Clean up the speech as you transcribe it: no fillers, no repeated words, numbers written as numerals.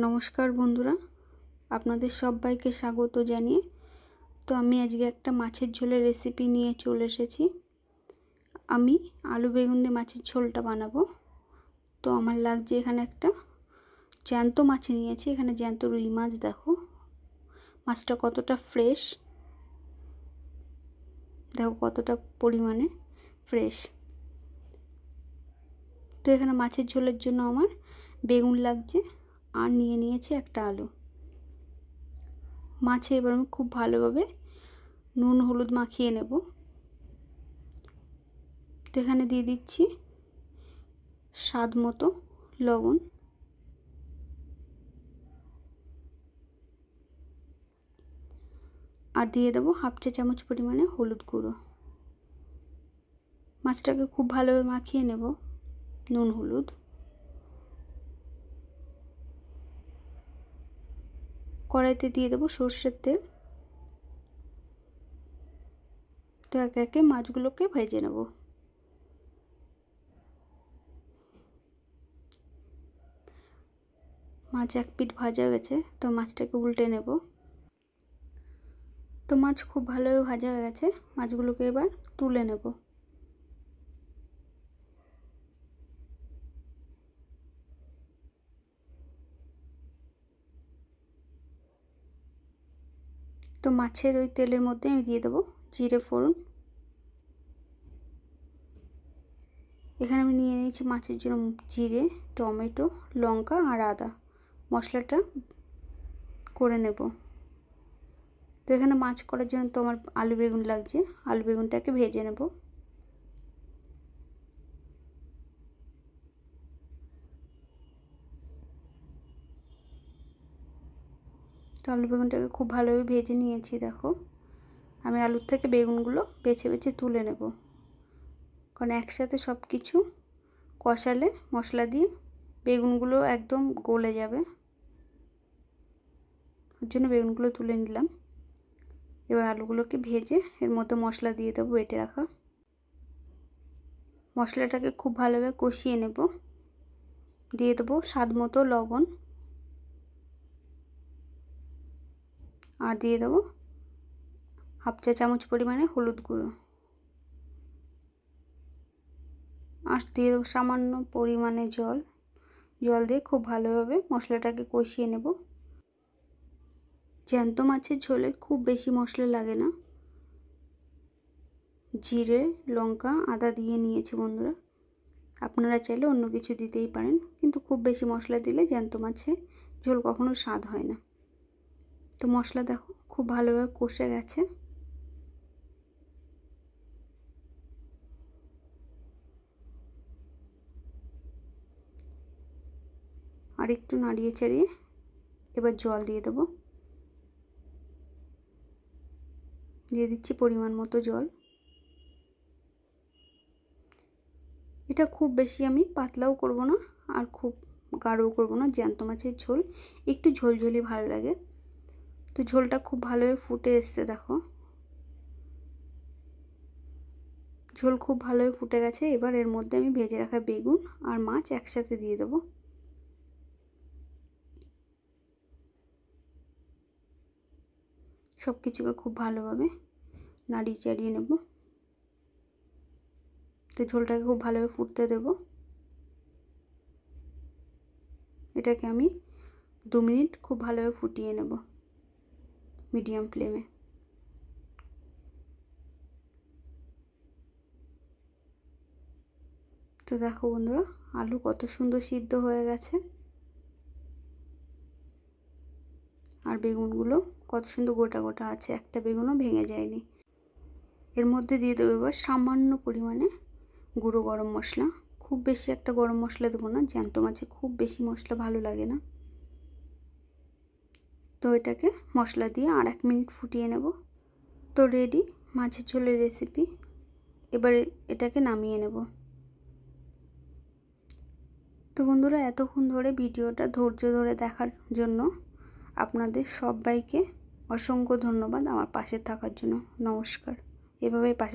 নমস্কার বন্ধুরা, আপনাদের সবাইকে স্বাগত জানিয়ে তো আমি আজকে একটা মাছের ঝোলের রেসিপি নিয়ে চলে এসেছি। আমি আলু বেগুন দিয়ে মাছের ঝোলটা বানাবো। তো আমার লাগছে এখানে একটা জ্যান্ত মাছ নিয়েছি। এখানে জ্যান্ত রুই মাছ, দেখো মাছটা কতটা ফ্রেশ, দেখো কতটা পরিমাণে ফ্রেশ। তো এখানে মাছের ঝোলের জন্য আমার বেগুন লাগছে আর নিয়ে নিয়েছি একটা আলু। মাছে এবার আমি খুব ভালোভাবে নুন হলুদ মাখিয়ে নেব। তো এখানে দিয়ে দিচ্ছি স্বাদ মতো লবণ, আর দিয়ে দেবো হাফ চা চামচ পরিমাণে হলুদ গুঁড়ো। মাছটাকে খুব ভালোভাবে মাখিয়ে নেব নুন হলুদ। কড়াইতে দিয়ে দেবো সর্ষের তেল। তো একে একে মাছগুলোকে ভেজে নেব। মাছ এক পিঠ ভাজা গেছে, তো মাছটাকে উল্টে নেব। তো মাছ খুব ভালোভাবে ভাজা হয়ে গেছে, মাছগুলোকে এবার তুলে নেব। তো মাছের ওই তেলের মধ্যে আমি দিয়ে দেবো জিরে ফোড়ন। এখানে আমি নিয়ে নিয়েছি মাছের জন্য জিরে, টমেটো, লঙ্কা আর আদা। মশলাটা করে নেব। তো এখানে মাছ করার জন্য তো আমার আলু বেগুন লাগছে, আলু বেগুনটাকে ভেজে নেব। তো আলু বেগুনটাকে খুব ভালোভাবে ভেজে নিয়েছি। দেখো আমি আলুর থেকে বেগুনগুলো বেছে বেছে তুলে নেব, কারণ একসাথে সব কিছু কষালে মশলা দিয়ে বেগুনগুলো একদম গলে যাবে। ওর জন্য বেগুনগুলো তুলে নিলাম। এবার আলুগুলোকে ভেজে এর মধ্যে মশলা দিয়ে দেবো বেটে রাখা। মশলাটাকে খুব ভালোভাবে কষিয়ে নেব। দিয়ে দেবো স্বাদ মতো লবণ, আর দিয়ে দেবো হাফ চা চামচ পরিমাণে হলুদ গুঁড়ো, আর দিয়ে দেবো সামান্য পরিমাণে জল। জল দিয়ে খুব ভালোভাবে মশলাটাকে কষিয়ে নেব। জ্যান্ত মাছের ঝোলে খুব বেশি মশলা লাগে না। জিরে, লঙ্কা, আদা দিয়ে নিয়েছি বন্ধুরা। আপনারা চাইলে অন্য কিছু দিতেই পারেন, কিন্তু খুব বেশি মশলা দিলে জ্যান্ত মাছে ঝোল কখনো স্বাদ হয় না। তো মশলা দেখো খুব ভালোভাবে কষে গেছে। আর একটু নাড়িয়ে চাড়িয়ে এবার জল দিয়ে দেবো। দিয়ে দিচ্ছি পরিমাণ মতো জল। এটা খুব বেশি আমি পাতলাও করব না, আর খুব গাঢ়ও করব না। জ্যান্ত মাছের ঝোল একটু ঝোলঝোলি ভালো লাগে। তো ঝোলটা খুব ভালোভাবে ফুটে এসছে। দেখো ঝোল খুব ভালোভাবে ফুটে গেছে। এবার এর মধ্যে আমি ভেজে রাখা বেগুন আর মাছ একসাথে দিয়ে দেবো। সব কিছুকে খুব ভালোভাবে নাড়িয়ে চাড়িয়ে নেব। তো ঝোলটাকে খুব ভালোভাবে ফুটতে দেব। এটাকে আমি 2 মিনিট খুব ভালোভাবে ফুটিয়ে নেব মিডিয়াম ফ্লেমে। তো দেখো বন্ধুরা, আলু কত সুন্দর সিদ্ধ হয়ে গেছে, আর বেগুনগুলো কত সুন্দর গোটা গোটা আছে, একটা বেগুনও ভেঙে যায়নি। এর মধ্যে দিয়ে দেবো এবার সামান্য পরিমাণে গুঁড়ো গরম মশলা। খুব বেশি একটা গরম মশলা দেবো না, জ্যান্ত মাছে খুব বেশি মশলা ভালো লাগে না। তো এটাকে মশলা দিয়ে আর 1 মিনিট ফুটিয়ে নেব। তো রেডি মাছের ঝোলের রেসিপি। এবারে এটাকে নামিয়ে নেব। তো বন্ধুরা, এতক্ষণ ধরে ভিডিওটা ধৈর্য ধরে দেখার জন্য আপনাদের সবাইকে অসংখ্য ধন্যবাদ আমার পাশে থাকার জন্য। নমস্কার। এভাবেই পাশে